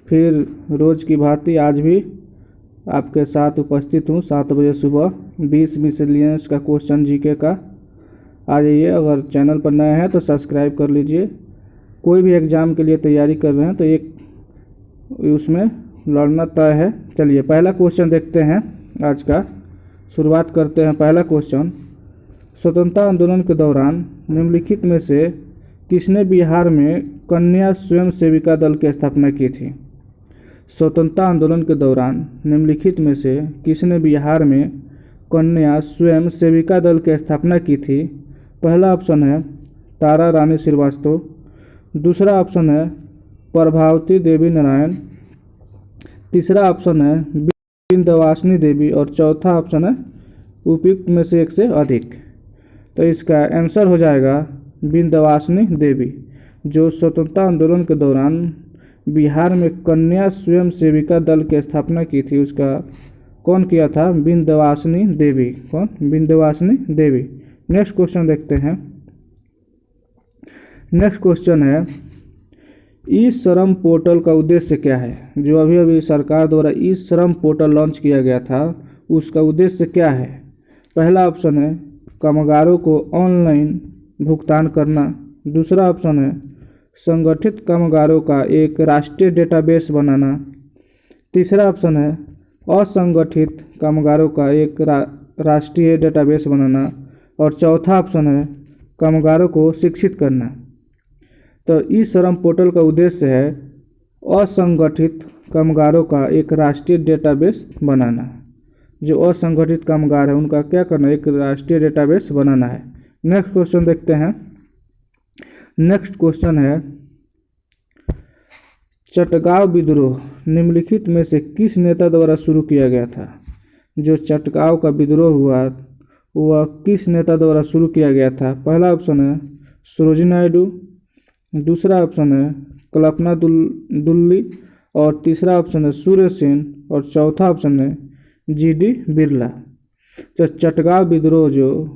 फिर रोज़ की भांति आज भी आपके साथ उपस्थित हूँ 7 बजे सुबह 20 मिसलेनियस का क्वेश्चन जीके का। आ जाइए, अगर चैनल पर नए हैं तो सब्सक्राइब कर लीजिए। कोई भी एग्ज़ाम के लिए तैयारी कर रहे हैं तो एक उसमें लड़ना तय है। चलिए पहला क्वेश्चन देखते हैं आज का। शुरुआत करते हैं। पहला क्वेश्चन, स्वतंत्रता आंदोलन के दौरान निम्नलिखित में से किसने बिहार में कन्या स्वयं सेविका दल की स्थापना की थी? स्वतंत्रता आंदोलन के दौरान निम्नलिखित में से किसने बिहार में कन्या स्वयं सेविका दल की स्थापना की थी? पहला ऑप्शन है तारा रानी श्रीवास्तव, दूसरा ऑप्शन है प्रभावती देवी नारायण, तीसरा ऑप्शन है विंध्यवासिनी देवी और चौथा ऑप्शन है उपयुक्त में से एक से अधिक। तो इसका आंसर हो जाएगा विंध्यवासिनी देवी, जो स्वतंत्रता आंदोलन के दौरान बिहार में कन्या स्वयं सेविका दल की स्थापना की थी। उसका कौन किया था? विंध्यवासिनी देवी। कौन? विंध्यवासिनी देवी। नेक्स्ट क्वेश्चन देखते हैं। नेक्स्ट क्वेश्चन है, ई श्रम पोर्टल का उद्देश्य क्या है? जो अभी अभी सरकार द्वारा ई श्रम पोर्टल लॉन्च किया गया था, उसका उद्देश्य क्या है? पहला ऑप्शन है कामगारों को ऑनलाइन भुगतान करना, दूसरा ऑप्शन है संगठित कामगारों का एक राष्ट्रीय डेटाबेस बनाना, तीसरा ऑप्शन है असंगठित कामगारों का एक राष्ट्रीय डेटाबेस बनाना और चौथा ऑप्शन है कामगारों को शिक्षित करना। तो ई श्रम पोर्टल का उद्देश्य है असंगठित कामगारों का एक राष्ट्रीय डेटाबेस बनाना। जो असंगठित कामगार है उनका क्या करना है? एक राष्ट्रीय डेटाबेस बनाना है। नेक्स्ट क्वेश्चन देखते हैं। नेक्स्ट क्वेश्चन है, चटगांव विद्रोह निम्नलिखित में से किस नेता द्वारा शुरू किया गया था? जो चटगांव का विद्रोह हुआ वह किस नेता द्वारा शुरू किया गया था? पहला ऑप्शन है सरोजिनी नायडू, दूसरा ऑप्शन है कल्पना दुल्ली और तीसरा ऑप्शन है सूर्य सेन और चौथा ऑप्शन है जीडी बिरला। तो चटगांव विद्रोह जो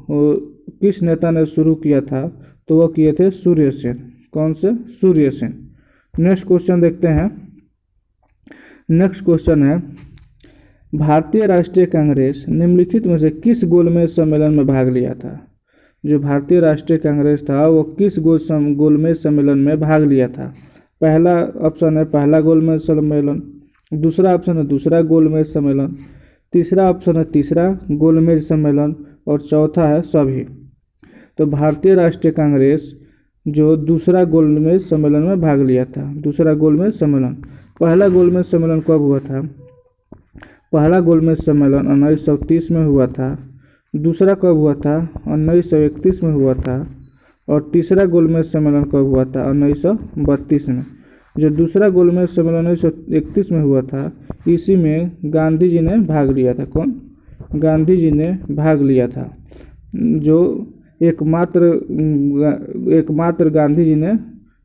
किस नेता ने शुरू किया था? तो वह किए थे सूर्य सेन। कौन से? सूर्य सेन। नेक्स्ट क्वेश्चन देखते हैं। नेक्स्ट क्वेश्चन है, भारतीय राष्ट्रीय कांग्रेस निम्नलिखित में से किस गोलमेज सम्मेलन में भाग लिया था? जो भारतीय राष्ट्रीय कांग्रेस था वो किस गोलमेज सम्मेलन में भाग लिया था? पहला ऑप्शन है पहला गोलमेज सम्मेलन, दूसरा ऑप्शन है दूसरा गोलमेज सम्मेलन, तीसरा ऑप्शन है तीसरा गोलमेज सम्मेलन और चौथा है सभी। तो भारतीय राष्ट्रीय कांग्रेस जो दूसरा गोलमेज सम्मेलन में भाग लिया था। दूसरा गोलमेज सम्मेलन। पहला गोलमेज सम्मेलन कब हुआ था? पहला गोलमेज सम्मेलन 1930 में हुआ था। दूसरा कब हुआ था? 1931 में हुआ था। और तीसरा गोलमेज सम्मेलन कब हुआ था? 1932 में। जो दूसरा गोलमेज सम्मेलन 1931 में हुआ था, इसी में गांधी जी ने भाग लिया था। कौन? गांधी जी ने भाग लिया था। जो एकमात्र गांधी जी ने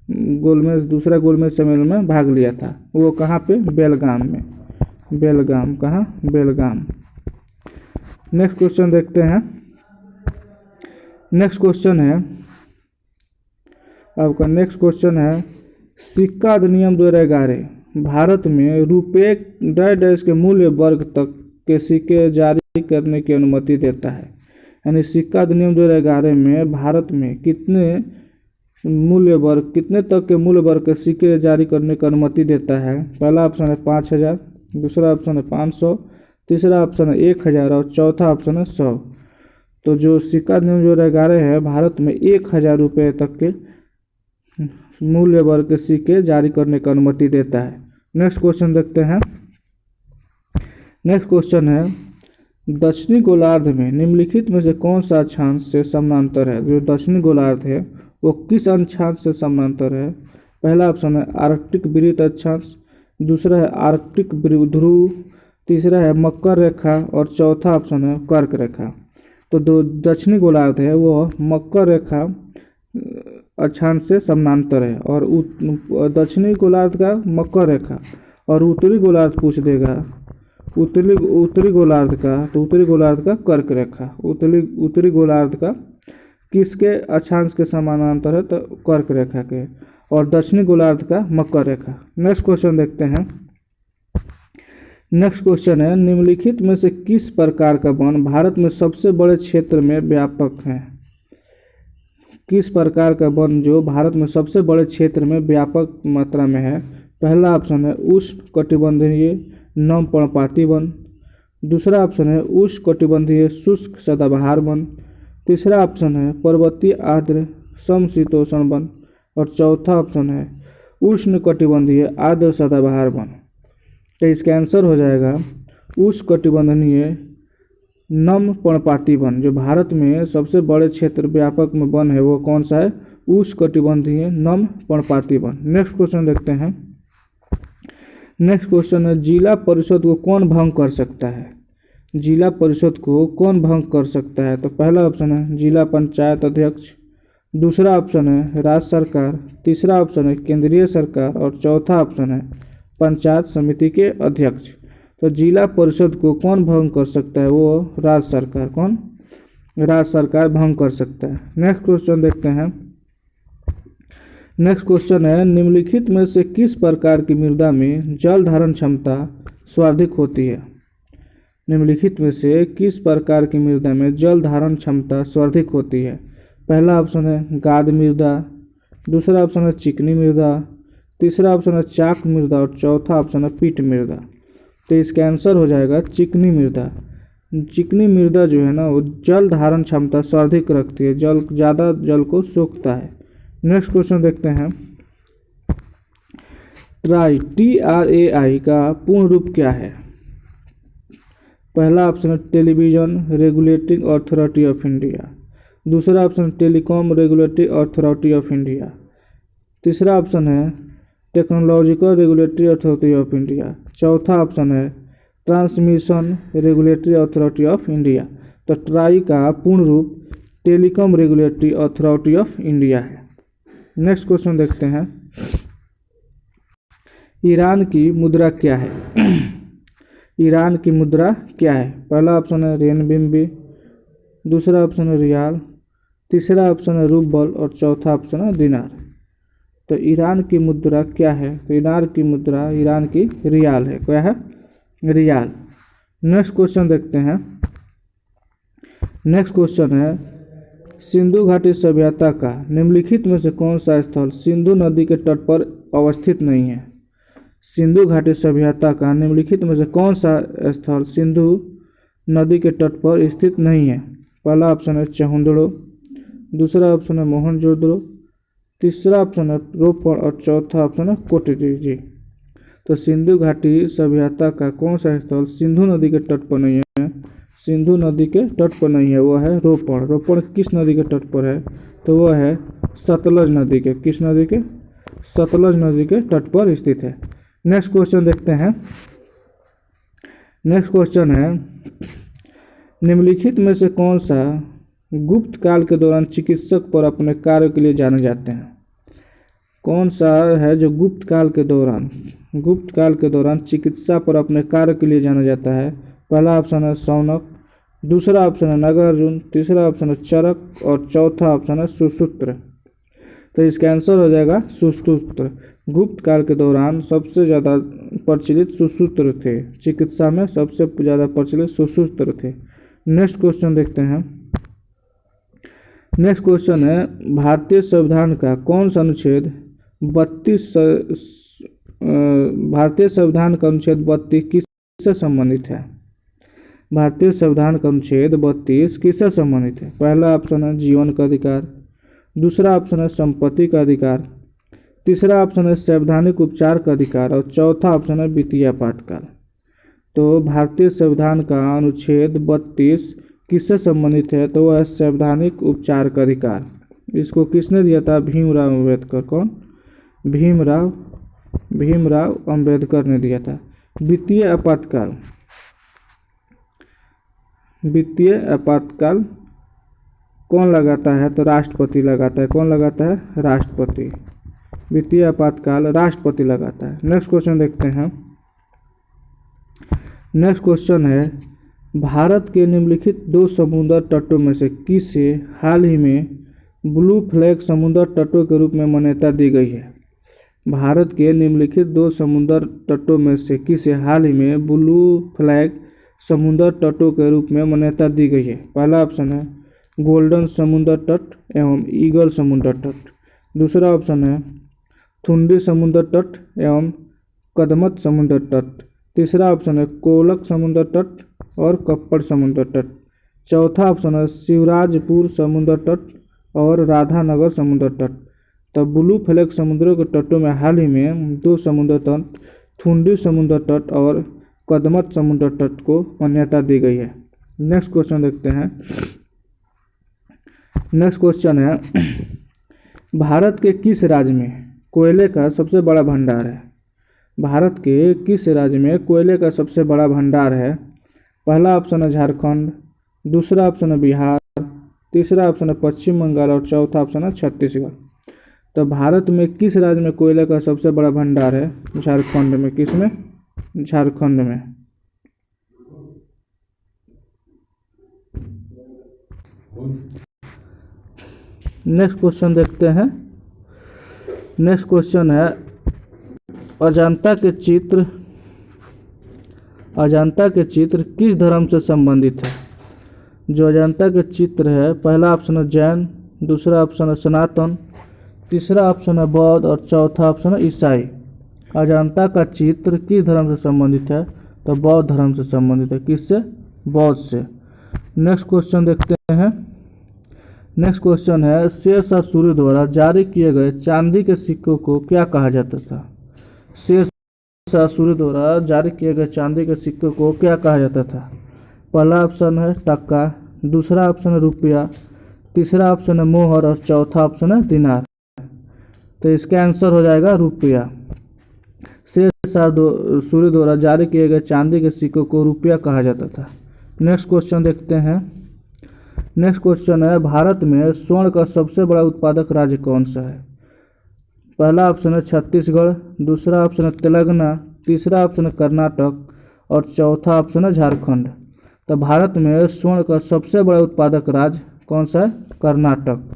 दूसरा गोलमेज सम्मेलन में भाग लिया था। वो कहाँ पे? बेलगाम में। बेलगाम। कहाँ? बेलगाम। नेक्स्ट क्वेश्चन देखते हैं। नेक्स्ट क्वेश्चन है आपका। नेक्स्ट क्वेश्चन है, सिक्का अधिनियम 2011 भारत में रुपये डैश के मूल्य वर्ग तक के सिक्के जारी करने की अनुमति देता है। यानी सिक्का अधिनियम 2011 में भारत में कितने तक के मूल्य वर्ग के सिक्के जारी करने की अनुमति देता है? पहला ऑप्शन है 5000, दूसरा ऑप्शन है 500, तीसरा ऑप्शन है 1000 और चौथा ऑप्शन है 100। तो जो सिक्का अधिनियम 2011 है भारत में 1000 रुपये तक के मूल्य वर्ग के सिक्के जारी करने की अनुमति देता है। नेक्स्ट क्वेश्चन देखते हैं। नेक्स्ट क्वेश्चन है, दक्षिणी गोलार्ध में निम्नलिखित में से कौन सा अक्षांश से समानांतर है? जो दक्षिणी गोलार्ध है वो किस अक्षांश से समानांतर है? पहला ऑप्शन है आर्कटिक वृत्त अक्षांश, दूसरा है आर्कटिक ध्रुव, तीसरा है मकर रेखा और चौथा ऑप्शन है कर्क रेखा। तो जो दक्षिणी गोलार्ध है वो मकर रेखा अक्षांश से समानांतर है और दक्षिणी गोलार्ध का मकर रेखा और उत्तरी गोलार्ध पूछ देगा उत्तरी गोलार्ध का, तो उत्तरी गोलार्ध का कर्क रेखा। उत्तरी गोलार्ध का किसके अक्षांश के समानांतर है? तो कर्क रेखा के। और दक्षिणी गोलार्ध का मकर रेखा। नेक्स्ट क्वेश्चन देखते हैं। नेक्स्ट क्वेश्चन है, निम्नलिखित में से किस प्रकार का वन भारत में सबसे बड़े क्षेत्र में व्यापक है? किस प्रकार का वन जो भारत में सबसे बड़े क्षेत्र में व्यापक मात्रा में है? पहला ऑप्शन है उष्णकटिबंधीय नम पर्णपाती वन। दूसरा ऑप्शन है उष्णकटिबंधीय शुष्क सदाबहार वन। तीसरा ऑप्शन है पर्वतीय आर्द्र समशीतोष्ण वन। और चौथा ऑप्शन है उष्णकटिबंधीय आर्द्र सदाबहार वन। तो इसका आंसर हो जाएगा उष्णकटिबंधीय नम पर्णपाती वन। जो भारत में सबसे बड़े क्षेत्र व्यापक में वन है वो कौन सा है? उष्णकटिबंधीय नम पर्णपाती वन। नेक्स्ट क्वेश्चन देखते हैं। नेक्स्ट क्वेश्चन है, जिला परिषद को कौन भंग कर सकता है? जिला परिषद को कौन भंग कर सकता है? तो पहला ऑप्शन है जिला पंचायत अध्यक्ष। दूसरा ऑप्शन है राज्य सरकार। तीसरा ऑप्शन है केंद्रीय सरकार। और चौथा ऑप्शन है पंचायत समिति के अध्यक्ष। तो जिला परिषद को कौन भंग कर सकता है? वो राज्य सरकार। कौन? राज्य सरकार भंग कर सकता है। नेक्स्ट क्वेश्चन देखते हैं। नेक्स्ट क्वेश्चन है, निम्नलिखित में से किस प्रकार की मृदा में जल धारण क्षमता सर्वाधिक होती है? निम्नलिखित में से किस प्रकार की मृदा में जल धारण क्षमता सर्वाधिक होती है? पहला ऑप्शन है गाद मृदा। दूसरा ऑप्शन है चिकनी मृदा। तीसरा ऑप्शन है चाक मृदा। और चौथा ऑप्शन है पीट मृदा। तो इसका आंसर हो जाएगा चिकनी मृदा। चिकनी मृदा जो है ना वो जल धारण क्षमता सर्वाधिक रखती है, जल ज़्यादा जल को सोखता है। नेक्स्ट क्वेश्चन देखते हैं। ट्राई TRAI का पूर्ण रूप क्या है? पहला ऑप्शन है television regulating authority of India. दूसरा option telecom regulatory authority of India. तीसरा ऑप्शन है technological regulatory authority of India. चौथा ऑप्शन है transmission regulatory authority of India. तो ट्राई का पूर्ण रूप telecom regulatory authority of India है। नेक्स्ट क्वेश्चन देखते हैं। ईरान की मुद्रा क्या है? ईरान की मुद्रा क्या है? पहला ऑप्शन है रेनबिम्बी। दूसरा ऑप्शन है रियाल। तीसरा ऑप्शन है रूबल। और चौथा ऑप्शन है दिनार। तो ईरान की मुद्रा क्या है? तो ईरान की मुद्रा ईरान की रियाल है। क्या है? रियाल। नेक्स्ट क्वेश्चन देखते हैं। नेक्स्ट क्वेश्चन है, सिंधु घाटी सभ्यता का निम्नलिखित में से कौन सा स्थल सिंधु नदी के तट पर अवस्थित नहीं है? सिंधु घाटी सभ्यता का निम्नलिखित में से कौन सा स्थल सिंधु नदी के तट पर स्थित नहीं है? पहला ऑप्शन है चहुंदड़ो। दूसरा ऑप्शन है मोहनजोदड़ो। तीसरा ऑप्शन है रोपड़। और चौथा ऑप्शन है कोटडीजी। तो सिंधु घाटी सभ्यता का कौन सा स्थल सिंधु नदी के तट पर नहीं है? सिंधु नदी के तट पर नहीं है, वो है रोपड़। रोपड़ किस नदी के तट पर है? तो वह है सतलज नदी के। किस नदी के? सतलज नदी के तट पर स्थित है। नेक्स्ट क्वेश्चन देखते हैं। नेक्स्ट क्वेश्चन है, निम्नलिखित में से कौन सा गुप्त काल के दौरान चिकित्सक पर अपने कार्य के लिए जाने जाते हैं? कौन सा है जो गुप्त काल के दौरान चिकित्सा पर अपने कार्य के लिए जाना जाता है? पहला ऑप्शन है शौनक। दूसरा ऑप्शन है नागार्जुन। तीसरा ऑप्शन है चरक। और चौथा ऑप्शन है सुश्रुत। तो इसका आंसर हो जाएगा सुश्रुत। गुप्त काल के दौरान सबसे ज़्यादा प्रचलित सुश्रुत थे। चिकित्सा में सबसे ज़्यादा प्रचलित सुश्रुत थे। नेक्स्ट क्वेश्चन देखते हैं। नेक्स्ट क्वेश्चन है, भारतीय संविधान का कौन सा अनुच्छेद 32 भारतीय संविधान का अनुच्छेद 32 किससे संबंधित है? भारतीय संविधान का अनुच्छेद 32 किससे संबंधित है? पहला ऑप्शन है जीवन का अधिकार। दूसरा ऑप्शन है संपत्ति का अधिकार। तीसरा ऑप्शन है संवैधानिक उपचार का अधिकार। और चौथा ऑप्शन है वित्तीय आपातकाल। तो भारतीय संविधान का अनुच्छेद 32 किससे संबंधित है? तो वह है संवैधानिक उपचार का अधिकार। इसको किसने दिया था? भीमराव अम्बेडकर। कौन? भीमराव अम्बेडकर ने दिया था। वित्तीय आपातकाल कौन लगाता है? तो राष्ट्रपति लगाता है। कौन लगाता है? राष्ट्रपति। वित्तीय आपातकाल राष्ट्रपति लगाता है। नेक्स्ट क्वेश्चन देखते हैं। नेक्स्ट क्वेश्चन है, भारत के निम्नलिखित 2 समुद्र तटों में से किसे हाल ही में ब्लू फ्लैग समुद्र तटों के रूप में मान्यता दी गई है? भारत के निम्नलिखित 2 समुद्र तटों में से किसे हाल ही में ब्लू फ्लैग समुद्र तटों के रूप में मान्यता दी गई है? पहला ऑप्शन है गोल्डन समुद्र तट एवं ईगल समुद्र तट। दूसरा ऑप्शन है थुंडी समुद्र तट एवं कदमत समुद्र तट। तीसरा ऑप्शन है कोलक समुद्र तट और कप्पड़ समुद्र तट। चौथा ऑप्शन है शिवराजपुर समुद्र तट और राधानगर समुद्र तट। तो ब्लू फ्लैग समुद्रों के तटों में हाल ही में 2 समुद्र तट थुंडी समुद्र तट और कदमत समुद्र तट को मान्यता दी गई है। नेक्स्ट क्वेश्चन देखते हैं। नेक्स्ट क्वेश्चन है भारत के किस राज्य में कोयले का सबसे बड़ा भंडार है? भारत के किस राज्य में कोयले का सबसे बड़ा भंडार है? पहला ऑप्शन है झारखंड, दूसरा ऑप्शन है बिहार, तीसरा ऑप्शन है पश्चिम बंगाल और चौथा ऑप्शन है छत्तीसगढ़। तो भारत में किस राज्य में कोयले का सबसे बड़ा भंडार है? झारखंड में। किसमें? झारखंड में। नेक्स्ट क्वेश्चन देखते हैं। नेक्स्ट क्वेश्चन है अजंता के चित्र किस धर्म से संबंधित है? जो अजंता के चित्र है, पहला ऑप्शन है जैन, दूसरा ऑप्शन है सनातन, तीसरा ऑप्शन है बौद्ध और चौथा ऑप्शन है ईसाई। अजंता का चित्र किस धर्म से संबंधित है? तो बौद्ध धर्म से संबंधित है। किससे? बौद्ध से। नेक्स्ट क्वेश्चन देखते हैं। नेक्स्ट क्वेश्चन है शेरशाह सूरी द्वारा जारी किए गए चांदी के सिक्कों को क्या कहा जाता था? शेरशाह सूरी द्वारा जारी किए गए चांदी के सिक्कों को क्या कहा जाता था? पहला ऑप्शन है टक्का, दूसरा ऑप्शन है रुपया, तीसरा ऑप्शन है मोहर और चौथा ऑप्शन है दिनार। तो इसका आंसर हो जाएगा रुपया। शेरशाह सूरी द्वारा जारी किए गए चांदी के सिक्कों को रुपया कहा जाता था। नेक्स्ट क्वेश्चन देखते हैं। नेक्स्ट क्वेश्चन है भारत में स्वर्ण का सबसे बड़ा उत्पादक राज्य कौन सा है? पहला ऑप्शन है छत्तीसगढ़, दूसरा ऑप्शन है तेलंगाना, तीसरा ऑप्शन है कर्नाटक और चौथा ऑप्शन है झारखंड। तो भारत में स्वर्ण का सबसे बड़ा उत्पादक राज्य कौन सा है? कर्नाटक।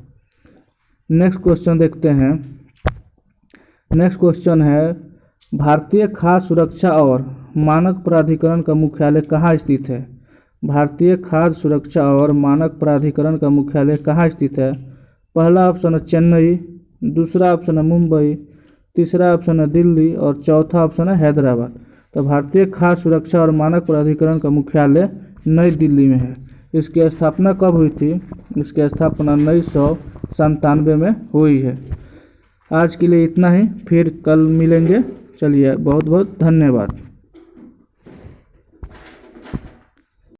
नेक्स्ट क्वेश्चन देखते हैं। नेक्स्ट क्वेश्चन है भारतीय खाद्य सुरक्षा और मानक प्राधिकरण का मुख्यालय कहाँ स्थित है? भारतीय खाद्य सुरक्षा और मानक प्राधिकरण का मुख्यालय कहाँ स्थित है? पहला ऑप्शन है चेन्नई, दूसरा ऑप्शन है मुंबई, तीसरा ऑप्शन है दिल्ली और चौथा ऑप्शन है हैदराबाद। तो भारतीय खाद्य सुरक्षा और मानक प्राधिकरण का मुख्यालय नई दिल्ली में है। इसकी स्थापना कब हुई थी? इसकी स्थापना 1997 में हुई है। आज के लिए इतना ही, फिर कल मिलेंगे। चलिए, बहुत बहुत धन्यवाद।